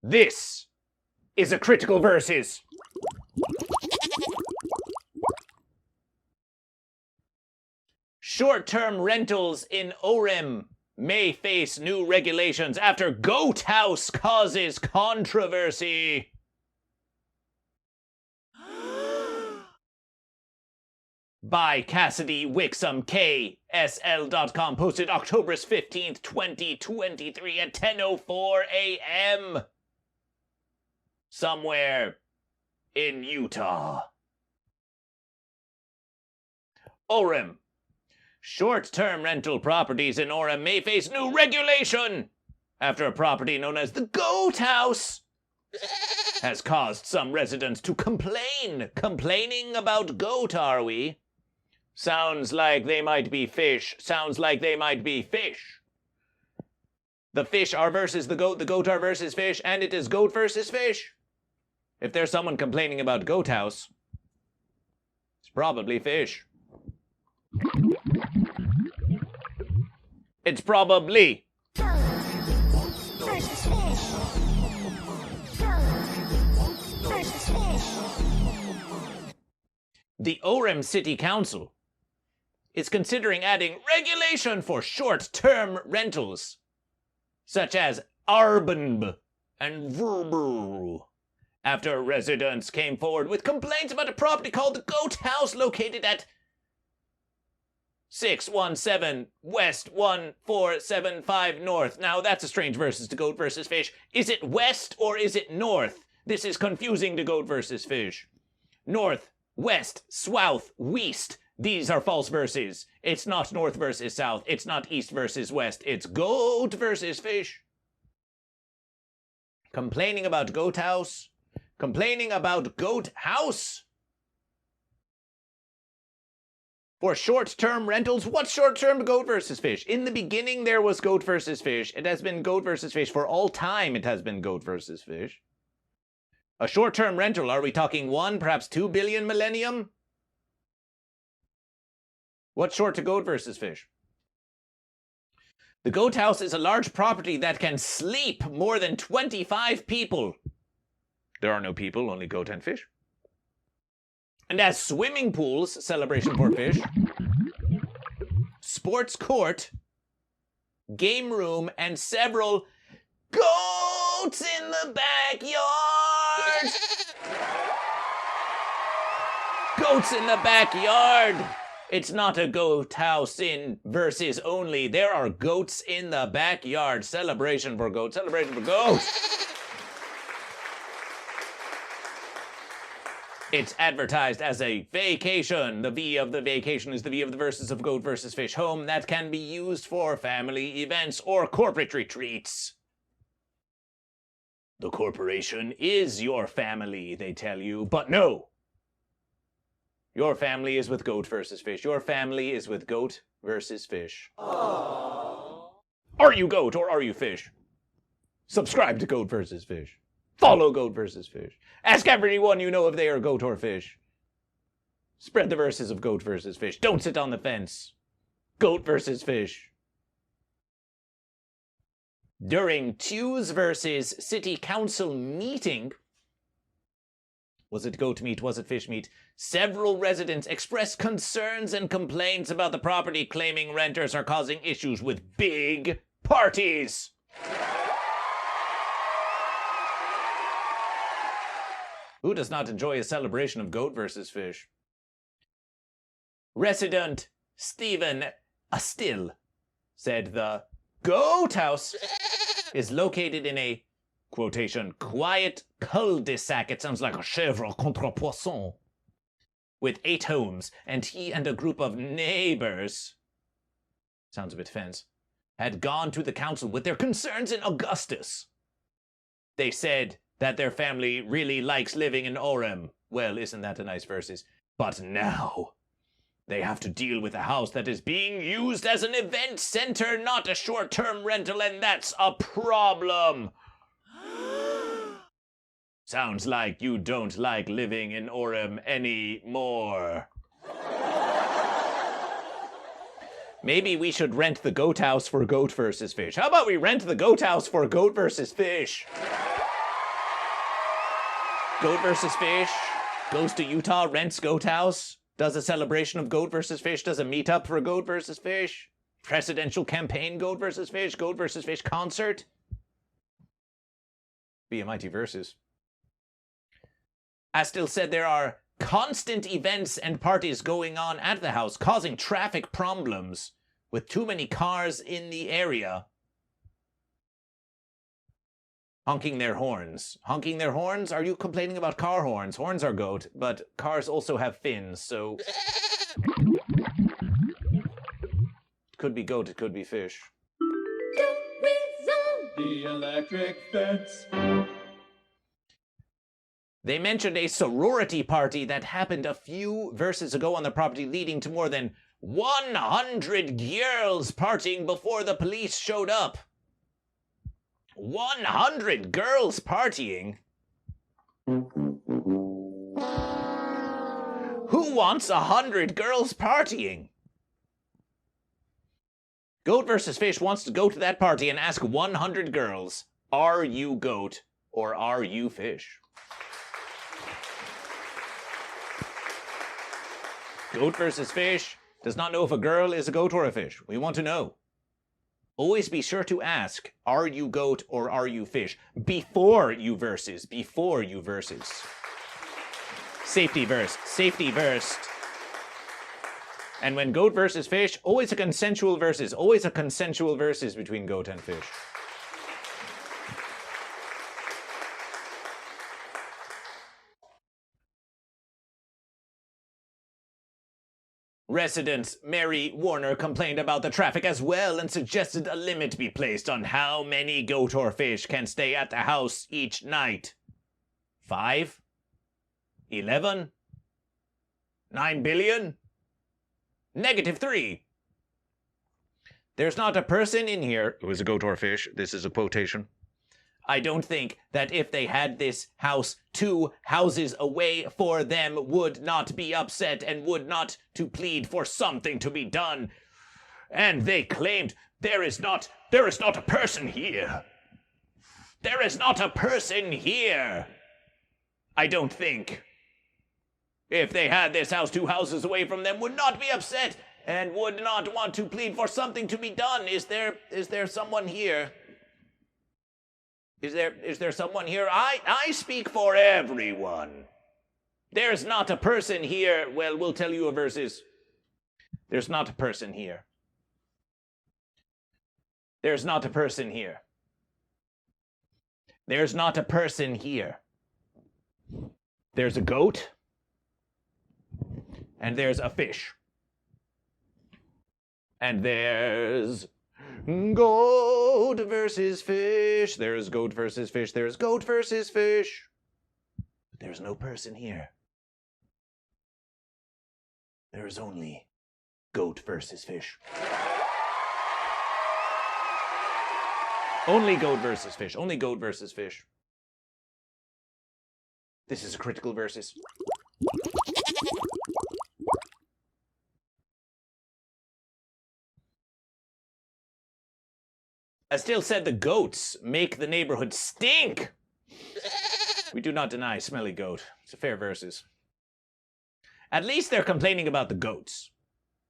This is a critical versus. Short-term rentals in Orem may face new regulations after goat house causes controversy. By Cassidy Wixom, KSL.com, posted October 15th, 2023 at 10:04 a.m. somewhere in Utah. Orem. Short-term rental properties in Orem may face new regulation after a property known as the Goat House has caused some residents to complain. Complaining about goat, are we? Sounds like they might be fish. Sounds like they might be fish. The fish are versus the goat are versus fish, and it is goat versus fish. If there's someone complaining about Goat House, it's probably fish. It's probably versus fish. Versus fish. The Orem City Council is considering adding regulation for short-term rentals, such as Arbenb and Verber, after residents came forward with complaints about a property called the Goat House located at 617 West 1475 North. Now, that's a strange versus to goat versus fish. Is it west or is it north? This is confusing to goat versus fish. North, west, south, west. These are false verses. It's not north versus south. It's not east versus west. It's goat versus fish. Complaining about Goat House. Complaining about Goat House. For short-term rentals, what's short-term goat versus fish? In the beginning, there was goat versus fish. It has been goat versus fish. For all time, it has been goat versus fish. A short-term rental, are we talking 1, perhaps 2 billion millennium? What's short to goat versus fish? The Goat House is a large property that can sleep more than 25 people. There are no people, only goat and fish. And has swimming pools, celebration for fish, sports court, game room, and several goats in the backyard. Goats in the backyard. It's not a goat house in versus only. There are goats in the backyard. Celebration for goats. Celebration for goats. It's advertised as a vacation. The V of the vacation is the V of the versus of goat versus fish home that can be used for family events or corporate retreats. The corporation is your family, they tell you, but no. Your family is with goat versus fish. Your family is with goat versus fish. Aww. Are you goat or are you fish? Subscribe to Goat versus Fish. Follow Goat versus Fish. Ask everyone you know if they are goat or fish. Spread the verses of Goat versus Fish. Don't sit on the fence. Goat versus Fish. During Tews versus City Council meeting, was it goat meat? Was it fish meat? Several residents expressed concerns and complaints about the property, claiming renters are causing issues with big parties. Who does not enjoy a celebration of goat versus fish? Resident Stephen Astill said the Goat House is located in a, quotation, quiet cul-de-sac. It sounds like a chèvre contre poisson. With 8 homes, and he and a group of neighbors, sounds a bit fence, had gone to the council with their concerns in Augustus. They said that their family really likes living in Orem. Well, isn't that a nice verses? But now they have to deal with a house that is being used as an event center, not a short-term rental, and that's a problem. Sounds like you don't like living in Orem anymore. Maybe we should rent the Goat House for Goat versus Fish. How about we rent the Goat House for Goat versus Fish? Goat versus fish. Goes to Utah, rents goat house. Does a celebration of goat versus fish. Does a meetup for goat versus fish. Presidential campaign goat versus fish. Goat versus fish concert. Be a mighty versus. As still said, there are constant events and parties going on at the house, causing traffic problems with too many cars in the area. Honking their horns. Honking their horns? Are you complaining about car horns? Horns are goat, but cars also have fins, so... It could be goat, it could be fish. The electric fence. They mentioned a sorority party that happened a few verses ago on the property, leading to more than 100 girls partying before the police showed up. 100 girls partying? Who wants 100 girls partying? Goat versus Fish wants to go to that party and ask 100 girls, are you goat or are you fish? Goat versus Fish does not know if a girl is a goat or a fish. We want to know. Always be sure to ask, are you goat or are you fish? Before you verses. Before you verses. Safety verse. Safety versed. And when goat versus fish, always a consensual versus. Always a consensual versus between goat and fish. Resident Mary Warner complained about the traffic as well and suggested a limit be placed on how many goat or fish can stay at the house each night. 5? 11? 9 billion? -3. There's not a person in here who is a goat or a fish. This is a quotation. I don't think that if they had this house 2 houses away for them would not be upset and would not to plead for something to be done. And they claimed there is not a person here. There is not a person here. I don't think. If they had this house 2 houses away from them would not be upset and would not want to plead for something to be done. Is there someone here? Is there someone here? I speak for everyone. There's not a person here. Well, we'll tell you a verses. There's not a person here. There's not a person here. There's not a person here. There's a goat. And there's a fish. And there's goat versus fish. There's goat versus fish. There's goat versus fish. But there's no person here. There is only goat versus fish. Only goat versus fish. Only goat versus fish. This is a critical versus. I still said the goats make the neighborhood stink. We do not deny smelly goat. It's a fair versus. At least they're complaining about the goats.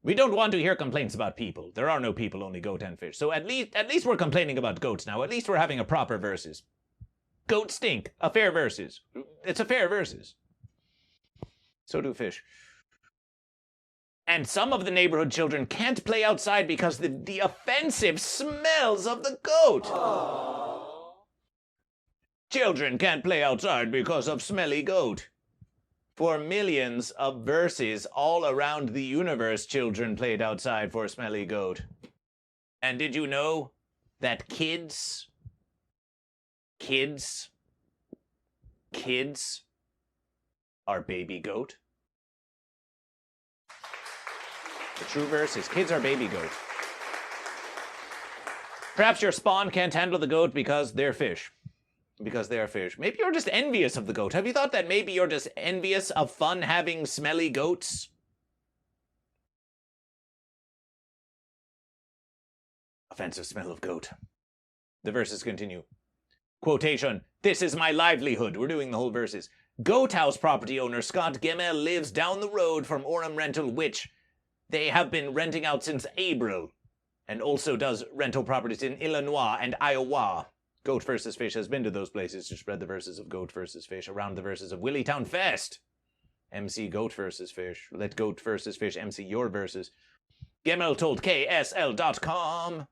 We don't want to hear complaints about people. There are no people, only goat and fish. So at least we're complaining about goats now. At least we're having a proper versus. Goats stink. A fair versus. It's a fair versus. So do fish. And some of the neighborhood children can't play outside because the offensive smells of the goat. Aww. Children can't play outside because of smelly goat. For millions of verses all around the universe, children played outside for smelly goat. And did you know that kids are baby goat? The true verse is kids are baby goat. Perhaps your spawn can't handle the goat because they're fish. Because they're fish. Maybe you're just envious of the goat. Have you thought that maybe you're just envious of fun having smelly goats? Offensive smell of goat. The verses continue. Quotation. This is my livelihood. We're doing the whole verses. Goat House property owner Scott Gemmell lives down the road from Orem Rental, which they have been renting out since April, and also does rental properties in Illinois and Iowa. GoatVsFish has been to those places to spread the verses of GoatVsFish around the verses of Willytown Fest. MC GoatVsFish. Let GoatVsFish MC your verses. Gemmell told KSL.com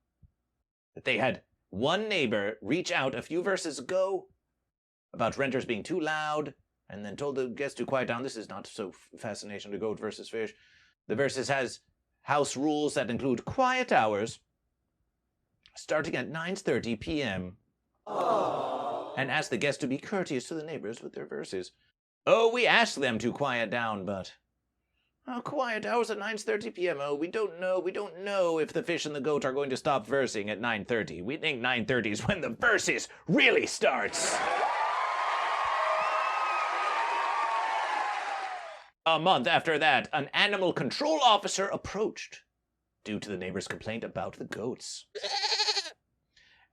that they had one neighbor reach out a few verses ago about renters being too loud, and then told the guests to quiet down. This is not so fascination to GoatVsFish. The verses has house rules that include quiet hours starting at 9:30 p.m. and ask the guests to be courteous to the neighbors with their verses. Oh, we asked them to quiet down, but quiet hours at 9:30 p.m. Oh, we don't know if the fish and the goat are going to stop versing at 9:30. We think 9:30 is when the verses really starts. A month after that, an animal control officer approached due to the neighbor's complaint about the goats.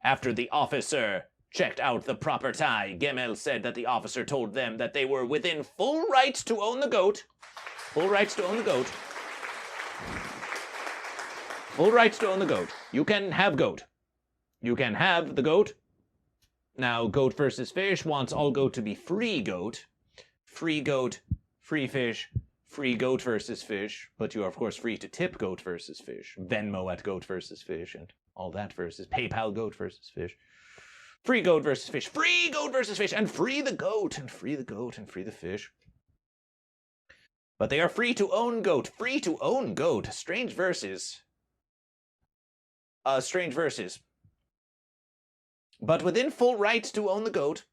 After the officer checked out the property, Gemmell said that the officer told them that they were within full rights to own the goat. Full rights to own the goat. Full rights to own the goat. You can have goat. You can have the goat. Now, GoatVsFish wants all goat to be free goat. Free goat, free fish, free GoatVsFish. But you are, of course, free to tip GoatVsFish. Venmo at GoatVsFish and all that versus PayPal GoatVsFish. Free GoatVsFish. Free GoatVsFish. And free the goat. And free the goat. And free the fish. But they are free to own goat. Free to own goat. Strange verses. Strange verses. But within full rights to own the goat,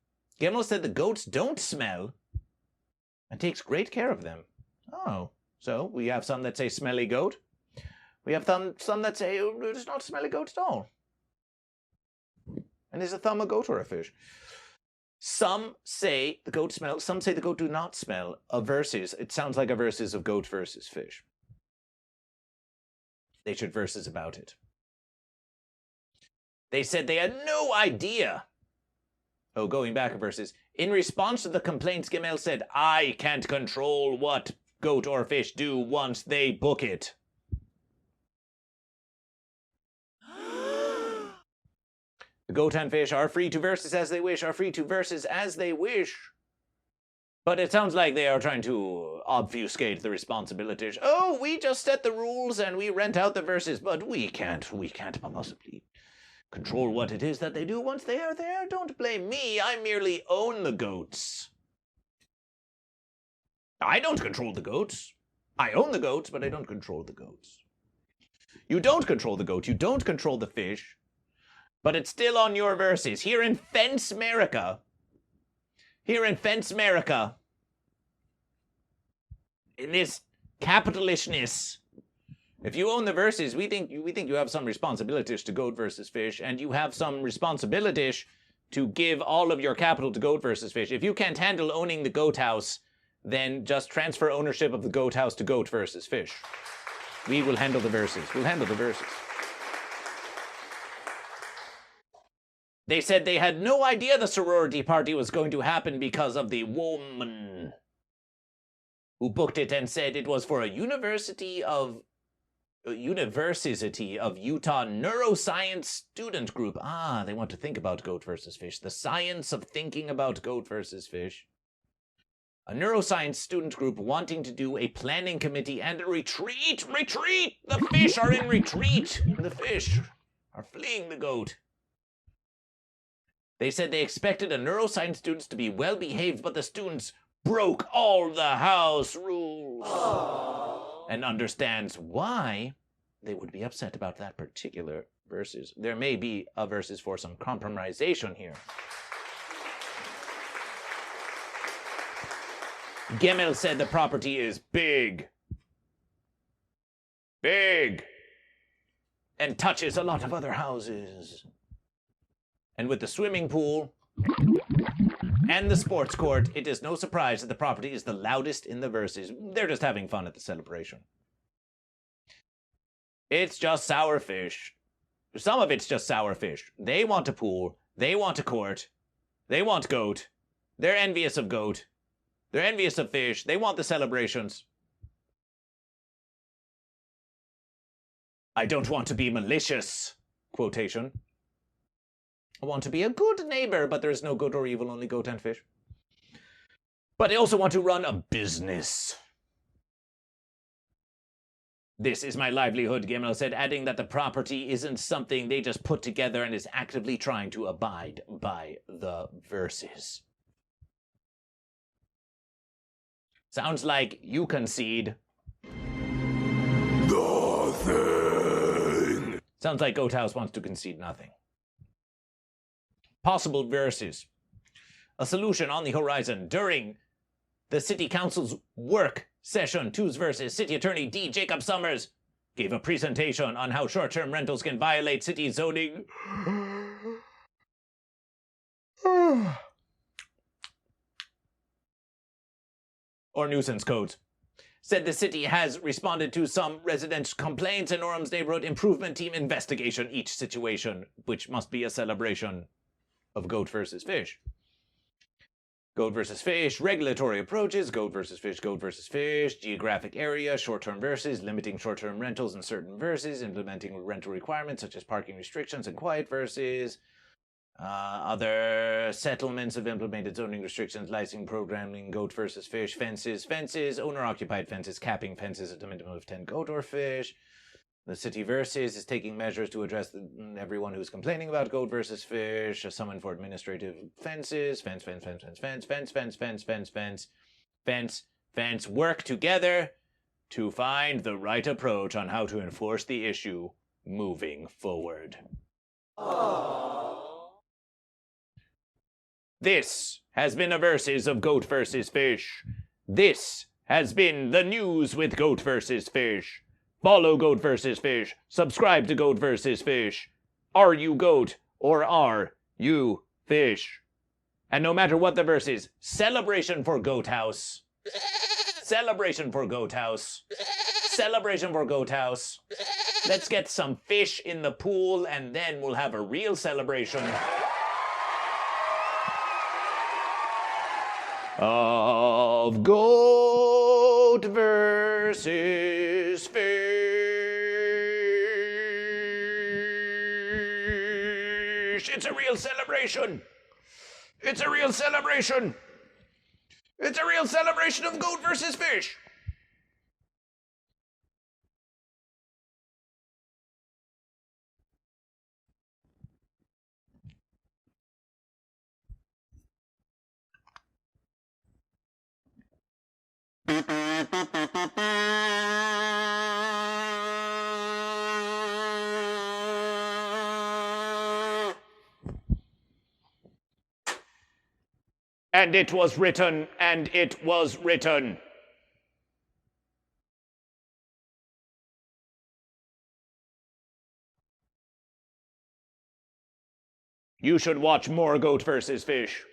Gemmell said the goats don't smell and takes great care of them. Oh, so we have some that say smelly goat. We have some that say it's not smelly goat at all. And is a thumb a goat or a fish? Some say the goat smells, some say the goat do not smell. A verses. It sounds like a verses of GoatVsFish. They should verses about it. They said they had no idea. Oh, going back a verses. In response to the complaints, Gemmell said, I can't control what goat or fish do once they book it. The goat and fish are free to verses as they wish, But it sounds like they are trying to obfuscate the responsibilities. Oh, we just set the rules and we rent out the verses, but we can't possibly control what it is that they do once they are there. Don't blame me. I merely own the goats. I don't control the goats. I own the goats, but I don't control the goats. You don't control the goat. You don't control the fish. But it's still on your verses. Here in Fence America, in this capitalishness, if you own the verses, we think you have some responsibilities to GoatVsFish, and you have some responsibilities to give all of your capital to GoatVsFish. If you can't handle owning the goat house, then just transfer ownership of the goat house to GoatVsFish. We will handle the verses. We'll handle the verses. They said they had no idea the sorority party was going to happen because of the woman who booked it and said it was for a University of Utah neuroscience student group. Ah, they want to think about GoatVsFish. The science of thinking about GoatVsFish. A neuroscience student group wanting to do a planning committee and a retreat. Retreat! The fish are in retreat. The fish are fleeing the goat. They said they expected the neuroscience students to be well-behaved, but the students broke all the house rules. Aww. And understands why they would be upset about that particular verses. There may be a verses for some compromisation here. Gemmell said the property is big. Big. And touches a lot of other houses. And with the swimming pool and the sports court, it is no surprise that the property is the loudest in the verses. They're just having fun at the celebration. It's just sour fish. Some of it's just sour fish. They want a pool. They want a court. They want goat. They're envious of goat. They're envious of fish. They want the celebrations. I don't want to be malicious, quotation. I want to be a good neighbor, but there is no good or evil, only goat and fish. But I also want to run a business. This is my livelihood, Gimel said, adding that the property isn't something they just put together and is actively trying to abide by the verses. Sounds like you concede. Nothing. Sounds like Goat House wants to concede nothing. Possible verses. A solution on the horizon. During the City Council's work session, Two's verses, City Attorney D. Jacob Summers gave a presentation on how short-term rentals can violate city zoning or nuisance codes. Said the city has responded to some resident complaints and Orem's neighborhood improvement team investigation each situation, which must be a celebration of goat versus fish. Goat versus fish, regulatory approaches, goat versus fish, geographic area, short-term verses, limiting short-term rentals in certain verses, implementing rental requirements such as parking restrictions and quiet verses, other settlements have implemented zoning restrictions, licensing, programming, goat versus fish, fences, owner-occupied fences, capping fences at a minimum of 10 goat or fish. The city versus is taking measures to address everyone who's complaining about goat versus fish. A summon for administrative fences. Fence. Work together to find the right approach on how to enforce the issue moving forward. Aww. This has been a versus of Goat versus Fish. This has been the news with Goat versus Fish. Follow Goat vs. Fish. Subscribe to Goat vs. Fish. Are you goat or are you fish? And no matter what the verse is, celebration for Goat House. Celebration for Goat House. Celebration for Goat House. Let's get some fish in the pool and then we'll have a real celebration of goat versus fish. It's a real celebration. It's a real celebration. It's a real celebration of goat versus fish. And it was written, and it was written. You should watch more Goat vs. Fish.